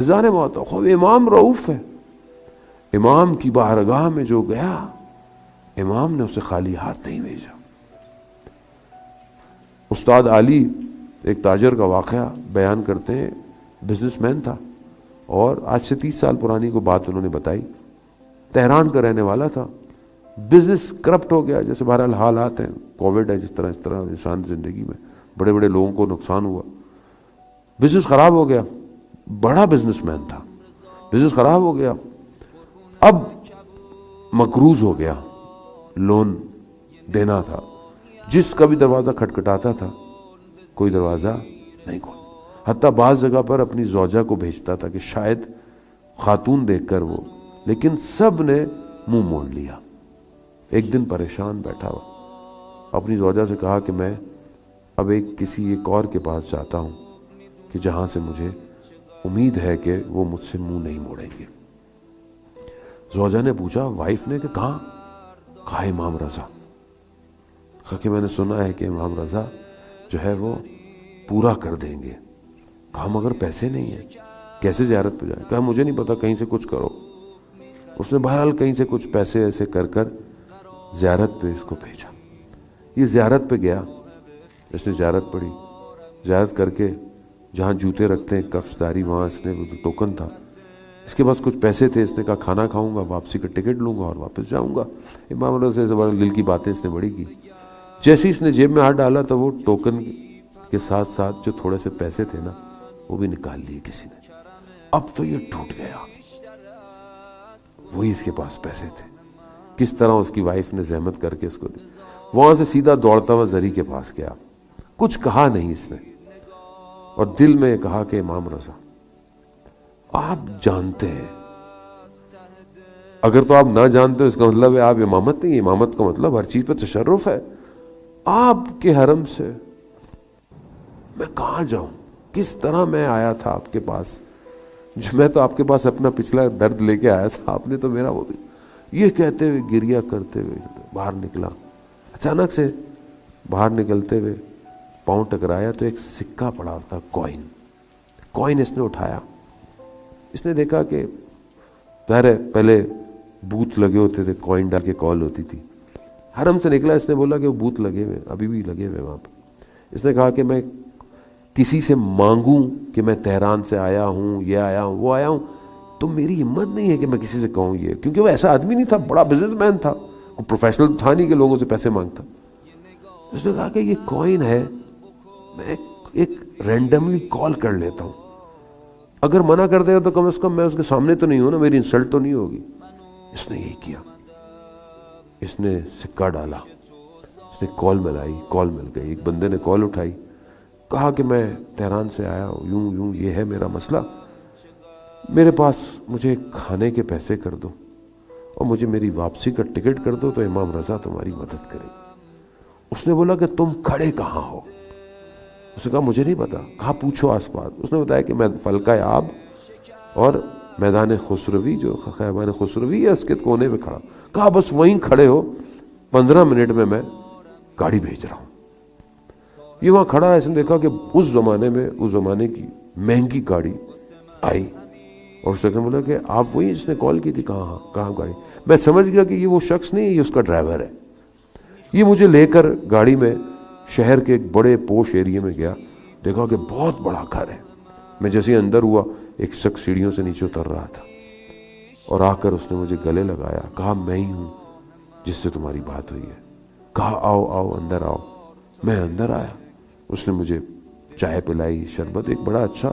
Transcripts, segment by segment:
Than موت خوب امام رؤوف ہے. امام کی بارگاہ میں جو گیا امام نے اسے خالی ہاتھ نہیں بھیجا. استاد علی ایک تاجر کا واقعہ بیان کرتے ہیں. بزنس مین تھا اور آج سے 30 سال پرانی کو بات انہوں نے بتائی. تہران کا رہنے والا تھا. بزنس کرپٹ ہو گیا، جیسے بہرحال حالات ہیں، کووڈ ہے، جس طرح انسان زندگی میں بڑے بڑے لوگوں کو نقصان ہوا. بزنس خراب ہو گیا. بڑا بزنس مین تھا، بزنس خراب ہو گیا. اب مقروض ہو گیا، لون دینا تھا. جس کا بھی دروازہ کھٹکھٹاتا تھا کوئی دروازہ نہیں کھول. حتیٰ بعض جگہ پر اپنی زوجہ کو بھیجتا تھا کہ شاید خاتون دیکھ کر وہ، لیکن سب نے منہ موڑ لیا. ایک دن پریشان بیٹھا ہوا اپنی زوجہ سے کہا کہ میں اب کسی ایک اور کے پاس جاتا ہوں کہ جہاں سے مجھے امید ہے کہ وہ مجھ سے منہ نہیں موڑیں گے. زوجہ نے پوچھا، وائف نے، کہ کہاں؟ کہا امام رضا. کہا کہ میں نے سنا ہے کہ امام رضا جو ہے وہ پورا کر دیں گے. کہا مگر پیسے نہیں ہیں، کیسے زیارت پہ جائیں؟ کہا مجھے نہیں پتا، کہیں سے کچھ کرو. اس نے بہرحال کہیں سے کچھ پیسے ایسے کر زیارت پہ اس کو بھیجا. یہ زیارت پہ گیا، اس نے زیارت پڑھی. زیارت کر کے جہاں جوتے رکھتے ہیں کفش داری، وہاں اس نے وہ جو ٹوکن تھا، اس کے پاس کچھ پیسے تھے. اس نے کہا کھانا کھاؤں گا، واپسی کا ٹکٹ لوں گا اور واپس جاؤں گا. امام رضا سے بڑا دل کی باتیں اس نے بڑی کی. جیسے اس نے جیب میں ہاتھ ڈالا تو وہ ٹوکن کے ساتھ ساتھ جو تھوڑے سے پیسے تھے نا وہ بھی نکال لیے کسی نے. اب تو یہ ٹوٹ گیا، وہی اس کے پاس پیسے تھے. کس طرح اس کی وائف نے زحمت کر کے اس کو دی. وہاں سے سیدھا دوڑتا ہوا زری کے پاس گیا. کچھ کہا نہیں اس نے، اور دل میں کہا کہ امام رضا آپ جانتے ہیں، اگر تو آپ نہ جانتے ہو اس کا مطلب ہے آپ امامت نہیں. امامت کا مطلب ہر چیز پہ تشرف ہے. آپ کے حرم سے میں کہاں جاؤں؟ کس طرح میں آیا تھا آپ کے پاس، جو میں تو آپ کے پاس اپنا پچھلا درد لے کے آیا تھا، آپ نے تو میرا وہ بھی. یہ کہتے ہوئے گریا کرتے ہوئے باہر نکلا. اچانک سے باہر نکلتے ہوئے پاؤں ٹکرایا تو ایک سکہ پڑا تھا، کوئن اس نے اٹھایا. اس نے دیکھا کہ پہلے بوتھ لگے ہوتے تھے، کوئن ڈال کے کال ہوتی تھی. حرم سے نکلا، اس نے بولا کہ وہ بوتھ لگے ہوئے، ابھی بھی لگے ہوئے وہاں پہ. اس نے کہا کہ میں کسی سے مانگوں کہ میں تہران سے آیا ہوں، یہ آیا ہوں، وہ آیا ہوں، تو میری ہمت نہیں ہے کہ میں کسی سے کہوں یہ، کیونکہ وہ ایسا آدمی نہیں تھا، بڑا بزنس مین تھا، کوئی پروفیشنل تھا نہیں کہ لوگوں سے پیسے مانگتا. اس نے کہا کہ یہ کوئن ہے، میں ایک رینڈملی کال کر لیتا ہوں، اگر منع کر دے گا تو کم از کم میں اس کے سامنے تو نہیں ہوں نا، میری انسلٹ تو نہیں ہوگی. اس نے یہی کیا. اس نے سکہ ڈالا، اس نے کال ملائی، کال مل گئی. ایک بندے نے کال اٹھائی، کہا کہ میں تہران سے آیا ہوں، یوں یہ ہے میرا مسئلہ، میرے پاس مجھے کھانے کے پیسے کر دو اور مجھے میری واپسی کا ٹکٹ کر دو تو امام رضا تمہاری مدد کرے. اس نے بولا کہ تم کھڑے کہاں ہو؟ اس نے کہا مجھے نہیں پتا. کہا پوچھو آس پاس. اس نے بتایا کہ میں فلکہ آب اور میدان خسروی، جو خیابان خسروی ہے، اس کے کونے پہ کھڑا. کہا بس وہیں کھڑے ہو، 15 منٹ میں گاڑی بھیج رہا ہوں. یہ وہاں کھڑا ہے. اس نے دیکھا کہ اس زمانے کی مہنگی گاڑی آئی، اور اس نے بولا کہ آپ وہی جس نے کال کی تھی؟ کہاں گاڑی؟ میں سمجھ گیا کہ یہ وہ شخص نہیں ہے، یہ اس کا ڈرائیور ہے. یہ مجھے لے کر گاڑی میں شہر کے ایک بڑے پوش ایریے میں گیا. دیکھا کہ بہت بڑا گھر ہے. میں جیسے اندر ہوا، ایک شخص سیڑھیوں سے نیچے اتر رہا تھا اور آ کر اس نے مجھے گلے لگایا. کہا میں ہی ہوں جس سے تمہاری بات ہوئی ہے. کہا آؤ اندر آؤ. میں اندر آیا. اس نے مجھے چائے پلائی، شربت، ایک بڑا اچھا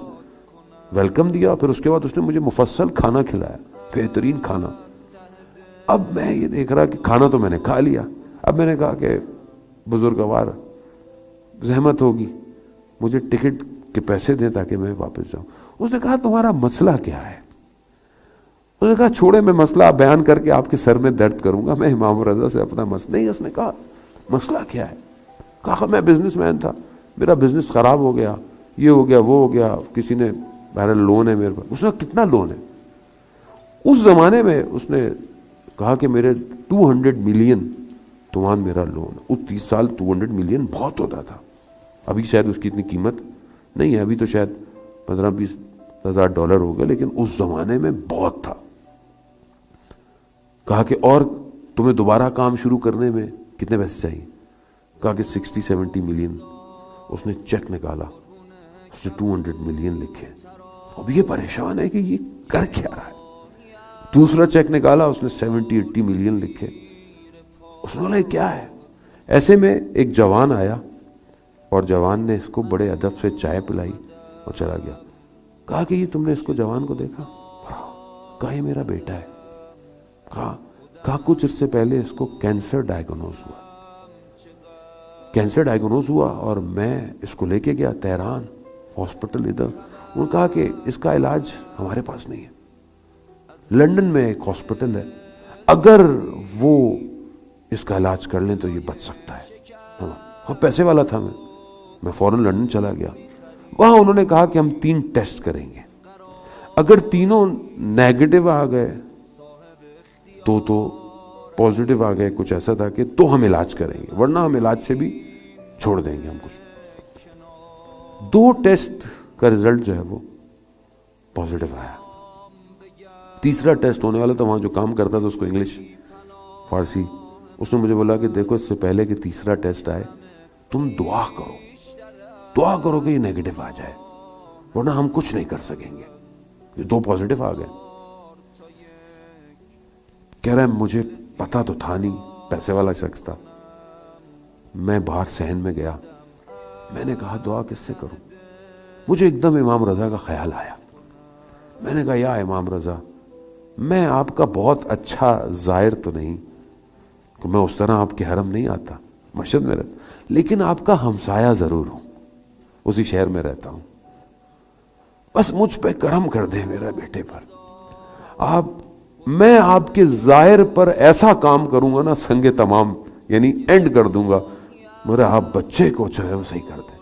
ویلکم دیا. پھر اس کے بعد اس نے مجھے مفصل کھانا کھلایا، بہترین کھانا. اب میں یہ دیکھ رہا کہ کھانا تو میں نے کھا لیا. اب میں نے کہا کہ بزرگوار زحمت ہوگی، مجھے ٹکٹ کے پیسے دیں تاکہ میں واپس جاؤں. اس نے کہا تمہارا مسئلہ کیا ہے؟ اس نے کہا چھوڑے، میں مسئلہ بیان کر کے آپ کے سر میں درد کروں گا، میں امام رضا سے اپنا مسئلہ نہیں. اس نے کہا مسئلہ کیا ہے؟ کہا میں بزنس مین تھا، میرا بزنس خراب ہو گیا، یہ ہو گیا، وہ ہو گیا، کسی نے بہرحال لون ہے میرے پاس. اس نے کہا کتنا لون ہے؟ اس زمانے میں اس نے کہا کہ میرے 200 ملین تومان میرا لون. اس 30 سال 200 ملین بہت ہوتا تھا. ابھی شاید اس کی اتنی قیمت نہیں ہے، ابھی تو شاید 15-20 $10,000 ہو گئے، لیکن اس زمانے میں بہت تھا. کہا کہ اور تمہیں دوبارہ کام شروع کرنے میں کتنے پیسے چاہیے؟ کہا کہ 60-70 ملین. اس نے چیک نکالا، اس نے 200 ملین لکھے. اب یہ پریشان ہے کہ یہ کر کیا رہا ہے. دوسرا چیک نکالا، اس نے 70-80 ملین لکھے. اس نے بولا یہ کیا ہے؟ ایسے میں ایک جوان آیا اور جوان نے اس کو بڑے ادب سے چائے پلائی اور چلا گیا. کہا کہ یہ تم نے اس کو جوان کو دیکھا؟ کہا یہ میرا بیٹا ہے. کہا کچھ عرصے پہلے اس کو کینسر ڈائیگنوز ہوا. کینسر ڈائیگنوز ہوا اور میں اس کو لے کے گیا تہران ہاسپٹل ادھر. انہوں نے کہا کہ اس کا علاج ہمارے پاس نہیں ہے. لندن میں ایک ہاسپٹل ہے، اگر وہ اس کا علاج کر لیں تو یہ بچ سکتا ہے. خوب پیسے والا تھا میں فوراً لندن چلا گیا. وہاں انہوں نے کہا کہ ہم 3 ٹیسٹ کریں گے، اگر تینوں نیگیٹو آ گئے تو پازیٹیو آ گئے، کچھ ایسا تھا کہ تو ہم علاج کریں گے، ورنہ ہم علاج سے بھی چھوڑ دیں گے. ہم کچھ 2 ٹیسٹ کا رزلٹ جو ہے وہ پازیٹیو آیا. تیسرا ٹیسٹ ہونے والا تھا، وہاں جو کام کرتا تھا اس کو انگلش فارسی، اس نے مجھے بولا کہ دیکھو اس سے پہلے کہ تیسرا ٹیسٹ آئے تم دعا کرو کہ یہ نیگیٹو آ جائے، ورنہ ہم کچھ نہیں کر سکیں گے. یہ 2 پازیٹیو آ گئے. کہہ رہا ہے مجھے پتا تو تھا نہیں، پیسے والا شخص تھا. میں باہر صحن میں گیا، میں نے کہا دعا کس سے کروں؟ مجھے ایک دم امام رضا کا خیال آیا. میں نے کہا یا امام رضا، میں آپ کا بہت اچھا زائر تو نہیں کہ میں اس طرح آپ کے حرم نہیں آتا، مشہد میں رہتا، لیکن آپ کا ہمسایہ ضرور ہوں، اسی شہر میں رہتا ہوں. بس مجھ پہ کرم کر دیں میرے بیٹے پر. میں آپ کے ظاہر پر ایسا کام کروں گا نا سنگ تمام، یعنی اینڈ کر دوں گا. میرا آپ بچے کو جو ہے وہ صحیح کر دیں.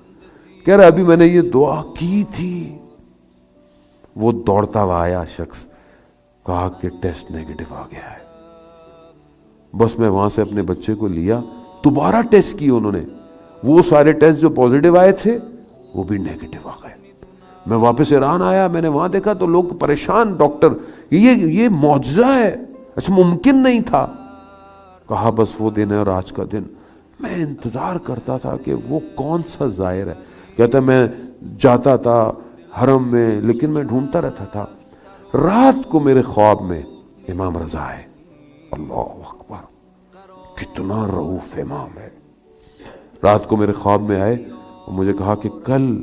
کہہ رہا ابھی میں نے یہ دعا کی تھی، وہ دوڑتا ہوا آیا شخص، کہا کہ ٹیسٹ نیگیٹو آ گیا ہے. بس میں وہاں سے اپنے بچے کو لیا، دوبارہ ٹیسٹ کیے انہوں نے، وہ سارے ٹیسٹ جو پازیٹیو آئے تھے وہ بھی نیگیٹو آ گئے. میں واپس ایران آیا، میں نے وہاں دیکھا تو لوگ پریشان، ڈاکٹر یہ معجزہ ہے، اچھا ممکن نہیں تھا. کہا بس وہ دن ہے اور آج کا دن میں انتظار کرتا تھا کہ وہ کون سا ظاہر ہے. کہتا میں جاتا تھا حرم میں، لیکن میں ڈھونڈتا رہتا تھا. رات کو میرے خواب میں امام رضا ہے. اللہ اکبر، کتنا رؤوف امام ہے. رات کو میرے خواب میں آئے اور مجھے کہا کہ کل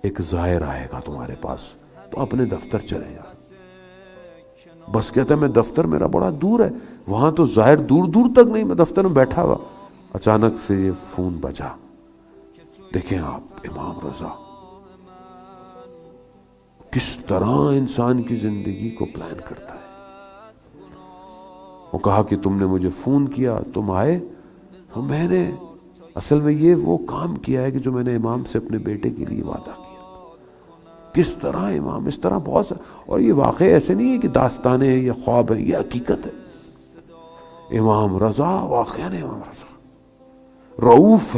ایک ظاہر آئے گا تمہارے پاس، تو اپنے دفتر چلے جا. بس کہتا ہے میں دفتر میرا بڑا دور ہے، وہاں تو ظاہر دور دور تک نہیں، میں دفتر میں بیٹھا ہوا. اچانک سے یہ فون بجا. دیکھیں آپ امام رضا کس طرح انسان کی زندگی کو پلان کرتا ہے. وہ کہا کہ تم نے مجھے فون کیا، تم آئے، تو میں نے اصل میں یہ وہ کام کیا ہے کہ جو میں نے امام سے اپنے بیٹے کے لیے وعدہ کیا. کس طرح امام، اس طرح بہت سا، اور یہ واقعہ ایسے نہیں ہے کہ داستانیں ہیں یا خواب ہیں، یہ حقیقت ہے. امام رضا واقعہ نے امام رضا رؤوف